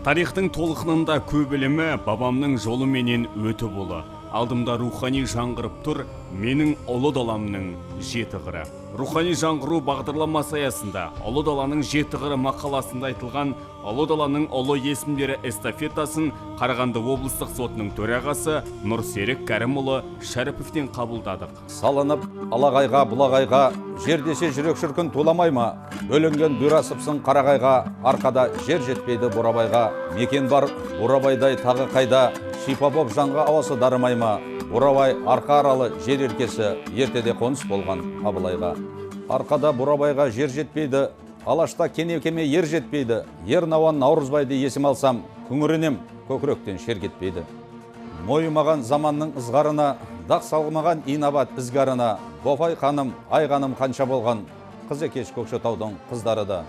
Тарихтың толқынында көп білімі бабамның жолы менен өті болы. Алдымда рухани жаңғырып тұр, менің ұлы даламның жеті қыры. Рухани жаңғыру бағдарламасы аясында ұлы даланың жеті қыры мақаласында айтылған ұлы даланың ұлы есімдері эстафетасын Қарағанды облыстық сотының төрағасы Нұрсерік Кәрімұлы Шәріповтен қабылдадық. Салынып алағайға, бұлағайға, жердесе жүрек шіркін туламай ма? Бөлінген бұйрасыпсың қарағайға, арқада жер жетпейді Бурабайға. Мекен бар Бурабайдай тағы қайда, шипа боп жанға ауасы дарымай ма? Бурабай арқа аралы жер еркесі, ертеде қоныс болған Абылайға. Арқада Бурабайға жер жетпейді, Алашта кене-кеме ер жетпейді. Ер науан Наурызбайды есім алсам, күңірінем көкіректен шер кетпейді. Мойымаған заманның ызғарына, дақ салмаған инабат ізгарына, Бофай ханым, айғаным қанша болған, қыз екеш Көкшетаудың қыздары да.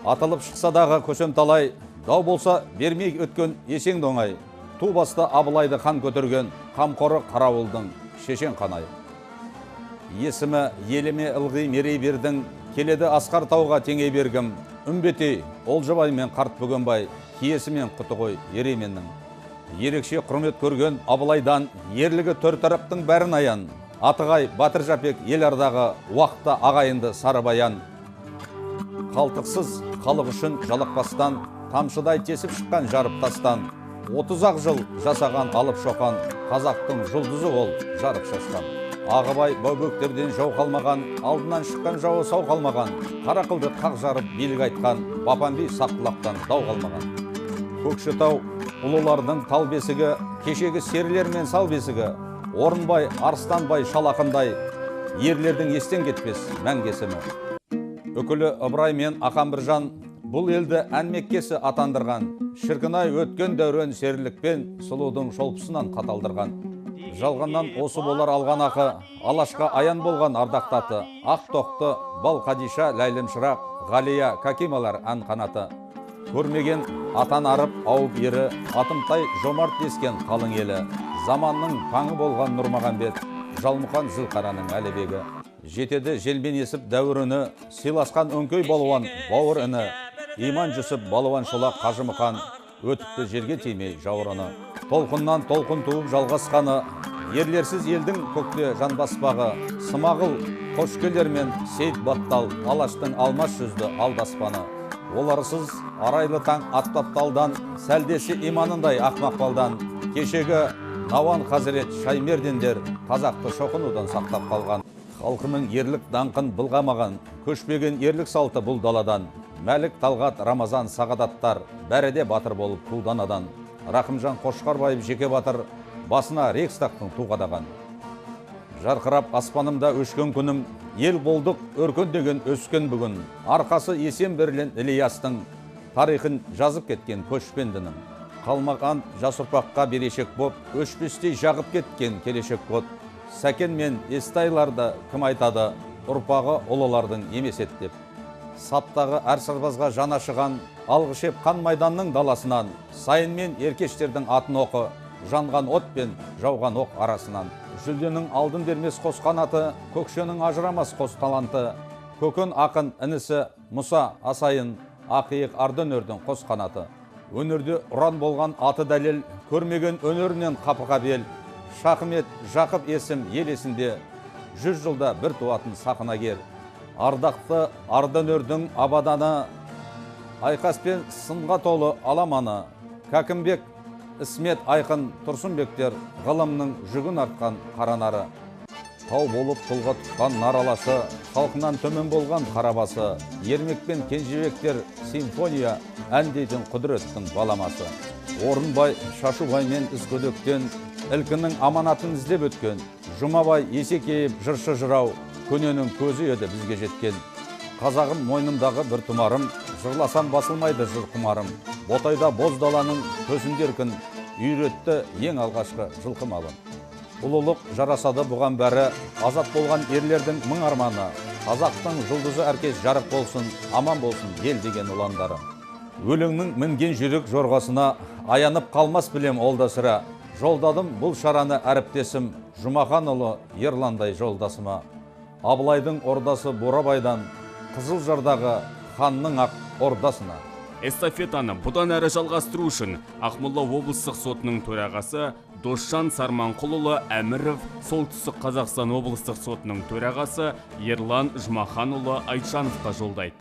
Атылып шықса дағы көсем талай, дау болса бермей өткен есең доңай. Ту баста Абылайды қан көтерген, қамқоры қарауылдың шешен қанай. Есімі еліме ылғи мерей бердің, келеді асқар тауға теңей бергім. Үмбетей, Олжабай мен қарт Бөгенбай, киесімен құты ғой Еременнің. Ерекше құрмет көрген Абылайдан, ерлігі төр тараптың бәрін аян. Атығай, Батыр Жапек, ел ардағы, уақытта ағайынды Сарыбаян. Қалтықсыз халық үшін жалықпастан, тамшыдай тесіп шыққан жарып тастан. 30 ақ жыл жасаған алып шоқан, қазақтың жұлдызы ол жарық шашқан. Ағыбай бөбектерден жау қалмаған, алдынан шыққан жауы сау қалмаған, қарақылды қақ жарып билік айтқан, Бапанби сақтылақтан дау қалмаған. Көкшетау ұлылардың тал бесігі, кешегі серілер мен сал бесігі, Орынбай, Арыстанбай, Шалақындай, ерлердің естен кетпес мәңгесімі. Үкілі Ыбырай мен Ақан Біржан бұл елді әнмеккесі атандырған, шіркінай өткен дәурен серілікпен сұлудың шолпысынан қаталдырған. Жалғаннан осы болар алған ақы, Алашқа аян болған ардақтаты, Ақ тоқты, Бал Қадиша, Ләйлім Шырақ, Ғалия, Кәкималар ән қанаты. Көрмеген атан арып ауып ері, Атымтай жомарт дескен қалың елі. Заманның паңы болған Нұрмағамбет, Жалмұқан Зілқараның әлібегі. Жетеді желбен есіп дәуіріні, сыйласқан өңкөй балуан бауыр іні. Иман жүсіп балуан шолақ Қажымұқан, өтіпті жерге тимей жауырыны. Толқыннан толқын туып жалғасқаны, ерлерсіз елдің көкте жан баспағы. Смағұл, Қошкелер мен Сейт Баттал, Алаштың алмас жүзді алдаспаны. Оларсыз арайлы таң аттапталдан, сәлдесі иманындай ақмақ балдан. Кешегі Науан Хазірет Шаймердендер қазақты шоқынудан сақтап қалған. Халқының ерлік даңқын былғамаған, көшпеген ерлік салты бұл даладан. Мәлік Талғат, Рамазан, Сағадаттар, бәрі де батыр болып құлданадан. Рақымжан Қошқарбаев жеке батыр, басына Рейхстагтың ту қадаған. Жарқырап аспанымда өшкен күнім, ел болдық өркен деген өскен бүгін. Арқасы есен берілен Ілиястың, тарихын жазып кеткен көшпендінің. Қалмаған жас ұрпаққа берешек боп, өшпестей жағып кеткен келешек код. Сәкен мен Естайларды кім айтады, ұрпағы ұлылардың емес ет деп. Саптағы әр сарбазға жан ашыған, алғышеп қан майданның даласынан, сайын мен еркештердің атын оқы, жанған от пен жауған оқ арасынан. Жүлденің алдын бермес қос қанаты, көкшенің ажырамас қос таланты, көкін ақын інісі Мұса Асайын, ақиық Ардөнердің қос қанаты. Өнерде ұран болған аты дәлел, көрмеген өнерінен қапыға бел. Шахмет, Жақып есім ел есінде, 100 жылда бір туатын сақынагер. Ардақты Ардөнердің абаданы, айқаспен сынға толы аламаны. Кәкімбек, Ісмет, Айқын, Тұрсынбектер ғылымның жүгін артқан қаранары. Тау болып тұлға тұтқан нараласы, халқынан төмен болған қарабасы. Ермек пен Кенжебектер симфония, әндейтін құдіреттің баламасы. Орынбай, Шашубай мен Ізгөдектен ілкінің аманатын іздеп өткен. Жұмабай, Есекейіп, жыршы жырау, көненің көзі еді бізге жеткен. Қазағым мойнымдағы бір тұмарым, жырласам басылмайды жыр құмарым. Ботайда боз даланың көзіндеркін, үйретті ең алғашқы жылқы малын. Ұлылық жарасады бұған бәрі, азат болған ерлердің мың арманы. Қазақтың жұлдызы әркез жарық болсын, аман болсын ел деген ұландары. Өлеңнің мінген жүрек жорғасына, аянып қалмас білем олда сірә. Жолдадым бұл шараны әріптесім, Жұмахан ұлы Ерландай жолдасыма. Абылайдың ордасы Бурабайдан, Қызылжардағы ханның ақ ордасына. Эстафетаны бұдан әрі жалғастыру үшін Ақмола облыстық сотының төрағасы Досжан Сарманқұлұлы Әміров, Солтүстік Қазақстан облыстық сотының төрағасы Ерлан Жұмаханұлы Айтжановқа жолдайды.